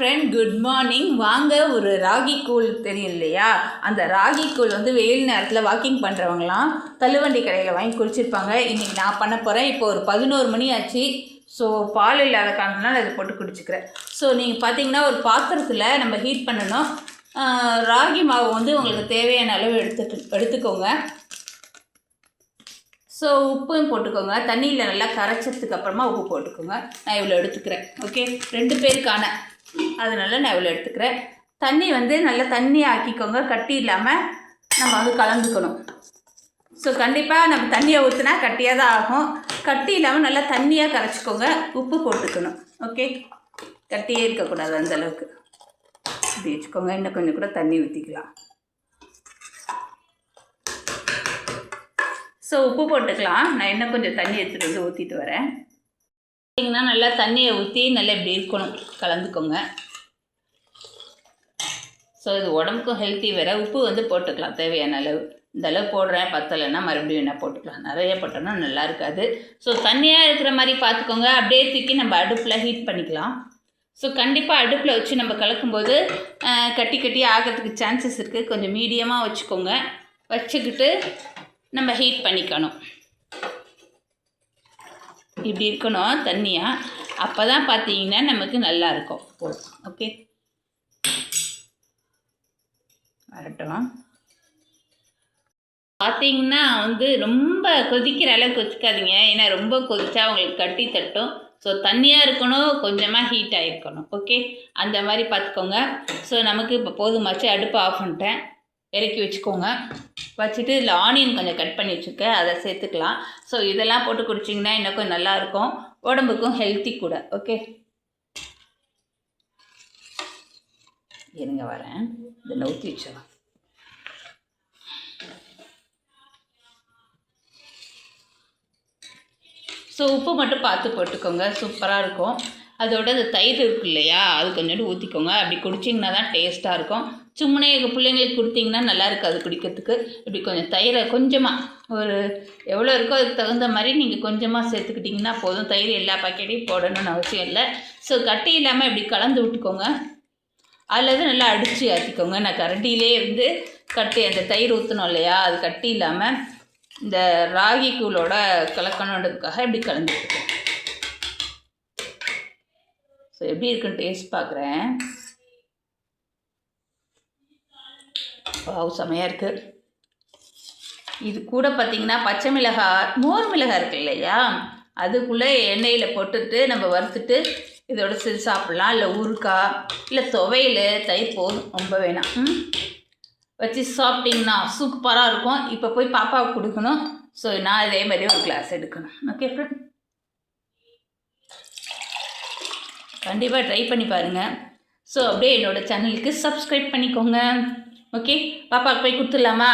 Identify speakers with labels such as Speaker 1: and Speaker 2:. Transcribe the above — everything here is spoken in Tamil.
Speaker 1: Friend, good morning. வாங்க, ஒரு ராகி கூழ் தெரியும் இல்லையா? அந்த ராகி கூழ் வந்து வெயில் நேரத்தில் வாக்கிங் பண்ணுறவங்களாம் தள்ளுவண்டி கடையில் வாங்கி குடிச்சிருப்பாங்க. இன்றைக்கி நான் பண்ண போகிறேன். இப்போ ஒரு 11 மணி ஆச்சு. ஸோ பால் இல்லாத காரணத்தினால இதை போட்டு குடிச்சிக்கிறேன். ஸோ நீங்கள் பார்த்தீங்கன்னா ஒரு பாத்திரத்தில் நம்ம ஹீட் பண்ணணும். ராகி மாவு வந்து உங்களுக்கு தேவையான அளவு எடுத்துக்கோங்க. ஸோ உப்பும் போட்டுக்கோங்க. தண்ணியில் நல்லா கரைச்சதுக்கு அப்புறமா உப்பு போட்டுக்கோங்க. நான் இவ்வளோ எடுத்துக்கிறேன். ஓகே, 2 பேருக்கான, அதனால நான் இவ்வளோ எடுத்துக்கிறேன். தண்ணி வந்து நல்லா தண்ணி ஆக்கிக்கோங்க. கட்டி இல்லாமல் நம்ம வந்து கலந்துக்கணும். ஸோ கண்டிப்பாக நம்ம தண்ணியை ஊற்றினா கட்டியாக தான் ஆகும். கட்டி இல்லாமல் நல்லா தண்ணியாக கரைச்சிக்கோங்க. உப்பு போட்டுக்கணும். ஓகே, கட்டியே இருக்கக்கூடாது அந்தளவுக்கு. இப்படி வச்சுக்கோங்க. இன்னும் கொஞ்சம் கூட தண்ணி ஊற்றிக்கலாம். ஸோ உப்பு போட்டுக்கலாம். நான் இன்னும் கொஞ்சம் தண்ணி எடுத்துகிட்டு வந்து ஊற்றிட்டு வரேன். பார்த்தீங்கன்னா நல்லா தண்ணியை ஊற்றி நல்லா இப்படி இருக்கணும், கலந்துக்கோங்க. ஸோ இது உடம்புக்கும் ஹெல்த்தி வேறு. உப்பு வந்து போட்டுக்கலாம் தேவையான அளவு. இந்த அளவு போடுறேன், பத்தலைன்னா மறுபடியும் என்ன போட்டுக்கலாம். நிறைய போட்டோன்னா நல்லா இருக்காது. ஸோ தண்ணியாக இருக்கிற மாதிரி பார்த்துக்கோங்க. அப்படியே தூக்கி நம்ம அடுப்பில் ஹீட் பண்ணிக்கலாம். ஸோ கண்டிப்பாக அடுப்பில் வச்சு நம்ம கலக்கும்போது கட்டி கட்டி ஆகிறதுக்கு சான்சஸ் இருக்குது. கொஞ்சம் மீடியமாக வச்சுக்கோங்க. வச்சுக்கிட்டு நம்ம ஹீட் பண்ணிக்கணும். இப்படி இருக்கணும் தண்ணியாக. அப்போ தான் பார்த்தீங்கன்னா நமக்கு நல்லா இருக்கும். ஓகே, வரட்டும். பார்த்தீங்கன்னா வந்து ரொம்ப கொதிக்கிற அளவுக்கு வச்சுக்காதீங்க. ஏன்னா ரொம்ப கொதிச்சா உங்களுக்கு கட்டி தட்டும். ஸோ தண்ணியாக இருக்கணும், கொஞ்சமாக ஹீட் ஆகிருக்கணும். ஓகே, அந்த மாதிரி பார்த்துக்கோங்க. ஸோ நமக்கு இப்போ போதுமாச்சு. அடுப்பு ஆஃப் பண்ணிட்டேன். இறக்கி வச்சுக்கோங்க. வச்சுட்டு இதில் ஆனியன் கொஞ்சம் கட் பண்ணி வச்சுருக்கேன், அதை சேர்த்துக்கலாம். ஸோ இதெல்லாம் போட்டு குடிச்சிங்கன்னா இன்னும் கொஞ்சம் நல்லாயிருக்கும். உடம்புக்கும் ஹெல்த்தி கூட. ஓகே, இருங்க வரேன். இதில் ஊற்றி வச்சிடலாம். ஸோ உப்பு மட்டும் பார்த்து போட்டுக்கோங்க. சூப்பராக இருக்கும். அதோட இந்த தயிர் இருக்கு இல்லையா, அது கொஞ்சோண்டு ஊற்றிக்கோங்க. அப்படி குடிச்சிங்கன்னா தான் டேஸ்ட்டாக இருக்கும். சும்மா எங்கள் பிள்ளைங்களுக்கு கொடுத்தீங்கன்னா நல்லா இருக்காது குடிக்கிறதுக்கு. இப்படி கொஞ்சம் தயிரை கொஞ்சமாக, ஒரு எவ்வளோ இருக்கோ அதுக்கு தகுந்த மாதிரி நீங்கள் கொஞ்சமாக சேர்த்துக்கிட்டிங்கன்னா போதும். தயிர் எல்லா பாக்கெட்டையும் போடணும்னு அவசியம் இல்லை. ஸோ கட்டி இல்லாமல் இப்படி கலந்து விட்டுக்கோங்க. அதில் நல்லா அடித்து ஆற்றிக்கோங்க. நான் கரண்டியிலே வந்து கட்டி அந்த தயிர் ஊற்றணும் இல்லையா, அது கட்டி இல்லாமல் இந்த ராகி கூழோட கலக்கணுன்றதுக்காக இப்படி கலந்து விட்டுக்கோங்க. ஸோ எப்படி இருக்குன்னு டேஸ்ட் பார்க்குறேன். செமையாக இருக்குது. இது கூட பார்த்திங்கன்னா பச்சை மிளகாய், மோர் மிளகாய் இருக்குது இல்லையா, அதுக்குள்ளே எண்ணெயில் போட்டுட்டு நம்ம வறுத்துட்டு இதோட சேர்த்து சாப்பிட்லாம். இல்லை ஊறுக்காய், இல்லை துவையல், தயிர் போதும், ரொம்ப வேணாம். வச்சு சாப்பிட்டிங்கன்னா சூப்பராக இருக்கும். இப்போ போய் பாப்பாவுக்கு கொடுக்கணும். ஸோ நான் இதே மாதிரி ஒரு கிளாஸ் எடுக்கணும். ஓகே ஃப்ரெண்ட், கண்டிப்பாக ட்ரை பண்ணி பாருங்கள். ஸோ அப்படியே என்னோடய சேனலுக்கு சப்ஸ்கிரைப் பண்ணிக்கோங்க. ஓகே, பாப்பாவுக்கு போய் கொடுத்துடலாமா?